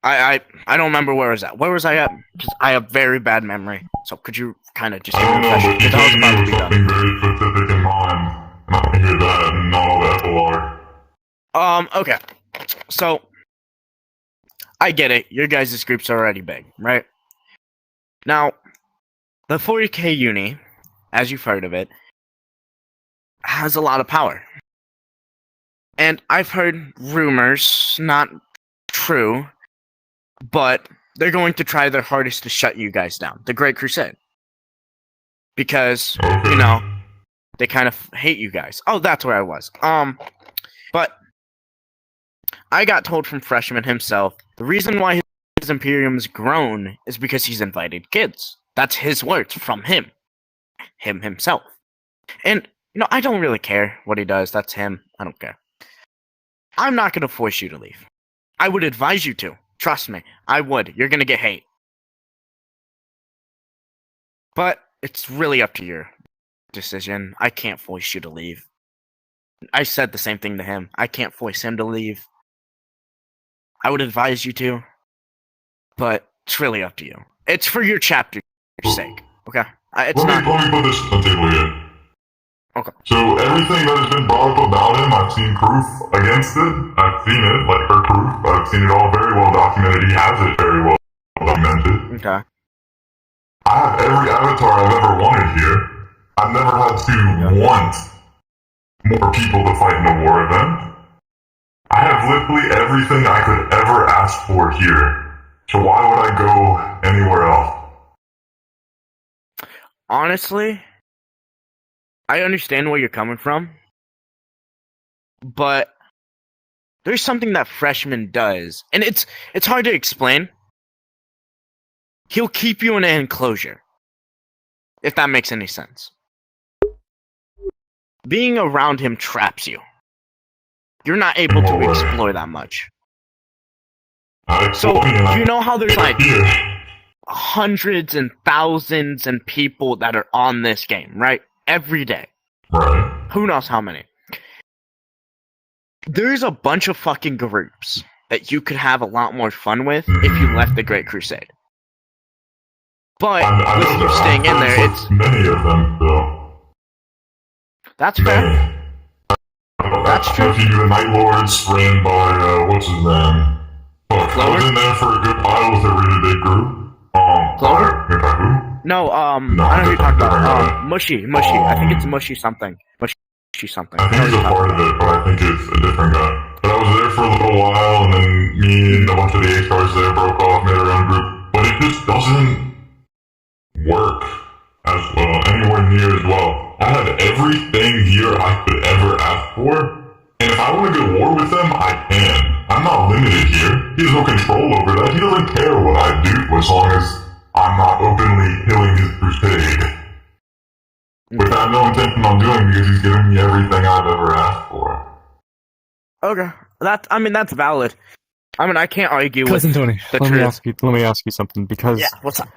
I don't remember where I was at. Where was I at? Because I have very bad memory. So could you kind of just give me a I don't know, refresher? but you Because I was came about in to with be done. something very specific in mind, and I can hear that and not all the epilogue. Okay. So I get it. Your guys' group's already big, right? Now, the 40K uni, as you've heard of it, has a lot of power. And I've heard rumors, not true, but they're going to try their hardest to shut you guys down. The Great Crusade. Because, Okay. you know, they kind of hate you guys. Oh, that's where I was. But I got told from Freshman himself, the reason why his Imperium's grown is because he's invited kids. That's his words from him. Him himself. And, I don't really care what he does. That's him. I don't care. I'm not going to force you to leave. I would advise you to. Trust me. I would. You're going to get hate. But it's really up to your decision. I can't force you to leave. I said the same thing to him. I can't force him to leave. I would advise you to. But it's really up to you. It's for your chapter's sake. Okay? It's Let not... me put this on the table here. Okay. So everything that has been brought up about him, I've seen proof against it. I've seen it, like her proof. I've seen it all very well documented. He has it very well documented. Okay. I have every avatar I've ever wanted here. I've never had to want more people to fight in a war event. I have literally everything I could ever ask for here. So why would I go anywhere else? Honestly, I understand where you're coming from, but there's something that Freshman does, and it's hard to explain. He'll keep you in an enclosure, if that makes any sense. Being around him traps you. You're not able to explore that much. So, you know how there's like hundreds and thousands and people that are on this game, right? Every day. Right. Who knows how many? There's a bunch of fucking groups that you could have a lot more fun with if you left the Great Crusade. But with you staying in there, it's many of them, though. That's fair. Many. That's true. If you do the Night Lords ran by what's his name? Look, I was in there for a good while with a really big group. Clover? By who? No, I don't know who you're talking about. Mushy. I think it's Mushy something. Mushy something. I think he's a part of it, but I think it's a different guy. But I was there for a little while, and then me and a bunch of the HRs there broke off, made our own group. But it just doesn't work as well, anywhere near as well. I have everything here I could ever ask for, and if I want to go to war with them, I can. I'm not limited here. He has no control over that. He doesn't care what I do as long as I'm not openly killing his crusade. Which I have no intention on doing because he's giving me everything I've ever asked for. Okay. That's valid. I can't argue with Cousin Tony, the let truth. me ask you something because Yeah, what's up?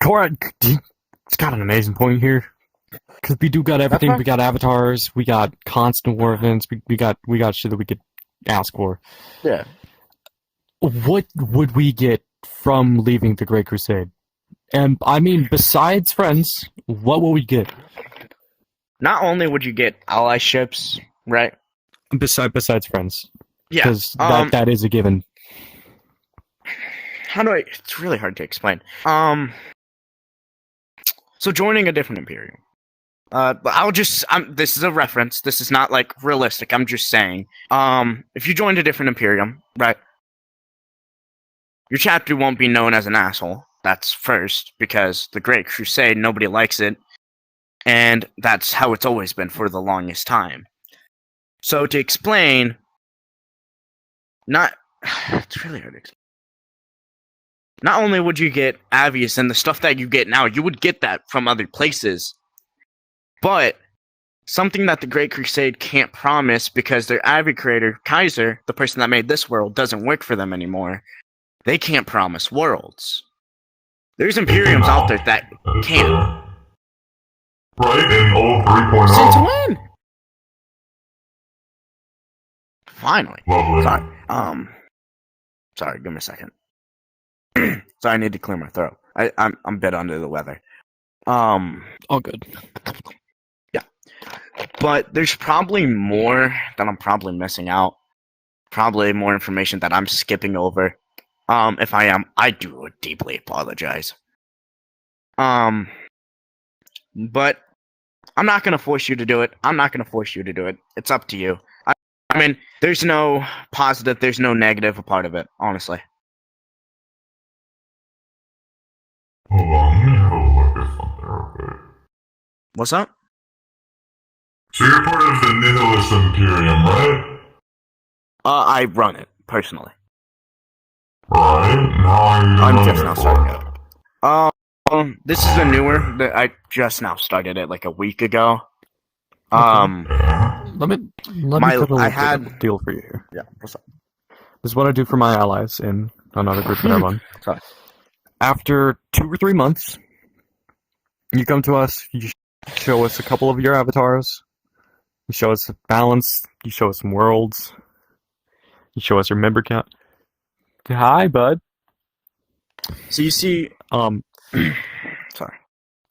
Cora, it's got an amazing point here because we do got everything. We got avatars, we got constant war events, we got shit that we could ask for. Yeah. What would we get from leaving the Great Crusade? And besides friends, what will we get? Not only would you get allyships, right? Besides friends, Yeah. because that is a given. It's really hard to explain. So joining a different Imperium. This is a reference. This is not like realistic. I'm just saying. If you joined a different Imperium, right? Your chapter won't be known as an asshole. That's first, because the Great Crusade, nobody likes it. And that's how it's always been for the longest time. So to explain, it's really hard to explain. Not only would you get Avius and the stuff that you get now, you would get that from other places. But something that the Great Crusade can't promise because their Avi creator, Kaiser, the person that made this world, doesn't work for them anymore. They can't promise worlds. There's Imperiums out there that can't. Right, in old 3.0. Since when? Finally. Lovely. Sorry. Sorry. Give me a second. Sorry, I need to clear my throat. I'm a bit under the weather. All good. Yeah. But there's probably more that I'm probably missing out. Probably more information that I'm skipping over. If I am, I do deeply apologize. But I'm not gonna force you to do it. I'm not gonna force you to do it. It's up to you. I mean, there's no positive, there's no negative a part of it, honestly. Hold on, let me have a look at something real quick. What's up? So you're part of the Nihilist Imperium, right? I run it personally. Right? And how are you I'm running just it now for? starting it. This is a newer that I just now started it like a week ago. Yeah. Let me My- put a I little had- bit of a deal for you here. Yeah, what's up? This is what I do for my allies in another group that I run. Sorry. After 2 or 3 months, you come to us, you show us a couple of your avatars, you show us a balance, you show us some worlds, you show us your member count. Hi, bud. So you see, Um, sorry,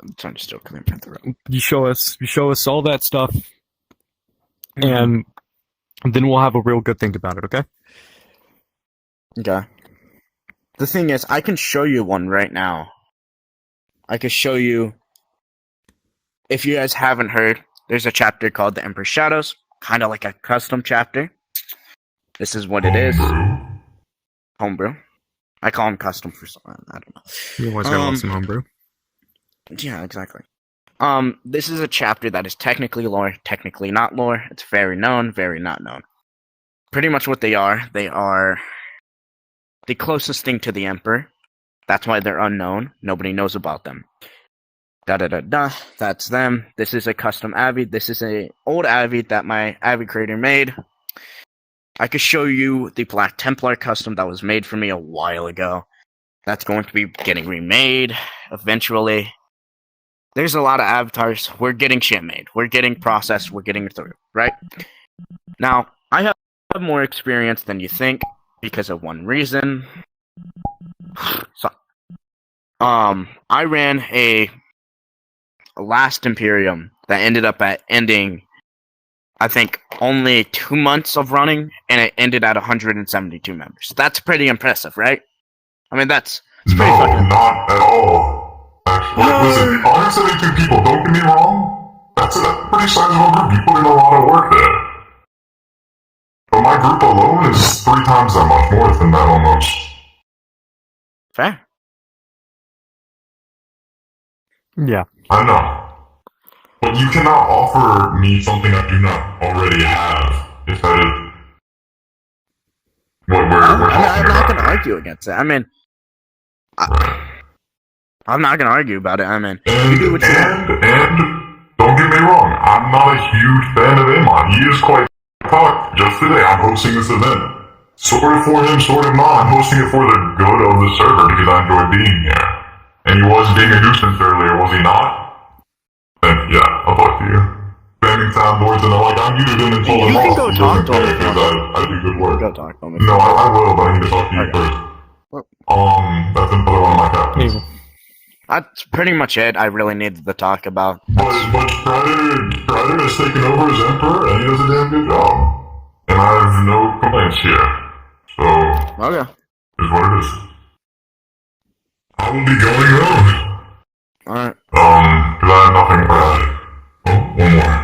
I'm trying to still clear my throat. you show us all that stuff, and then we'll have a real good think about it, okay? Okay. The thing is, I can show you one right now. I can show you. If you guys haven't heard, there's a chapter called The Emperor's Shadows, kind of like a custom chapter. This is what it is. Homebrew. Homebrew. I call them custom for some. I don't know. You always gotta Um, love some homebrew. Yeah, exactly. This is a chapter that is technically lore, technically not lore. It's very known, very not known. Pretty much what they are the closest thing to the Emperor. That's why they're unknown. Nobody knows about them. Da. That's them. This is a custom Avid. This is a old Avid that my Avid creator made. I could show you the Black Templar custom that was made for me a while ago. That's going to be getting remade eventually. There's a lot of avatars. We're getting shit made. We're getting processed. We're getting through, right? Now, I have more experience than you think because of one reason. So, I ran a last Imperium that ended up ending, I think, only 2 months of running, and it ended at 172 members. That's pretty impressive, right? I mean, that's No, pretty fucking. not at all. Actually, listen, 172 people, don't get me wrong. That's a pretty sizable group. You put in a lot of work there. But my group alone is 3 times that much more than that almost. Fair. Yeah. I know. But you cannot offer me something I do not already have. If that is what we're I'm talking not about. going to argue against it. I mean, Right. I'm not going to argue about it. I mean, And, you do what you want. don't get me wrong, I'm not a huge fan of Amon. He is quite talk. Just today, I'm hosting this event. Sort of for him, sort of not. I'm hosting it for the good of the server because I enjoy being here. And he was being a nuisance earlier, was he not? Then, yeah, I'll talk to you. Spamming soundboards and I'm like, I'm muted him and told him You can off. go He talk doesn't to him care if you because I do good work. Go talk to me. No, I will, but I need to talk to you Okay. first. Well- That's another one of my captains. Evil. That's pretty much it. I really needed to talk about. But Strider has taken over as Emperor, and he does a damn good job. And I have no complaints here. So, Okay. is what it is. I will be going home. Alright. Because I have nothing for that. Oh, one more.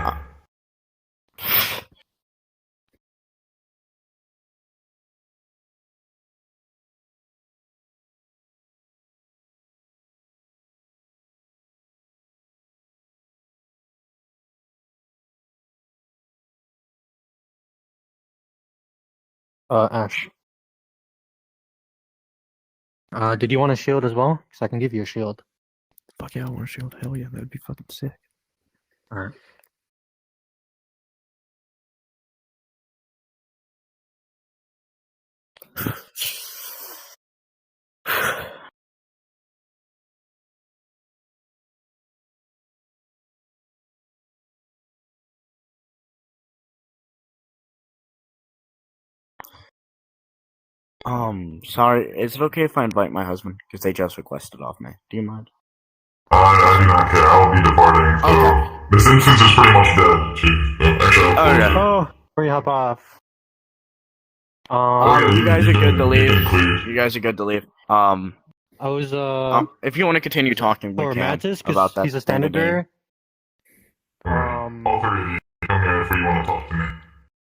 Ash. Did you want a shield as well? Because I can give you a shield. Fuck yeah, I want a shield. Hell yeah, that'd be fucking sick. Alright. Sorry, is it okay if I invite my husband? Because they just requested off me. Do you mind? I do not care. I will be departing, so Okay. this instance is pretty much dead, Chief. Actually, I'll close Okay. it. Oh, before you hop off. yeah, You guys are good to you leave. can clear. You guys are good to leave. I was If you want to continue talking, we for can Mantis about because that. he's a thing standard today. bearer. All three of you come here if you want to talk to me.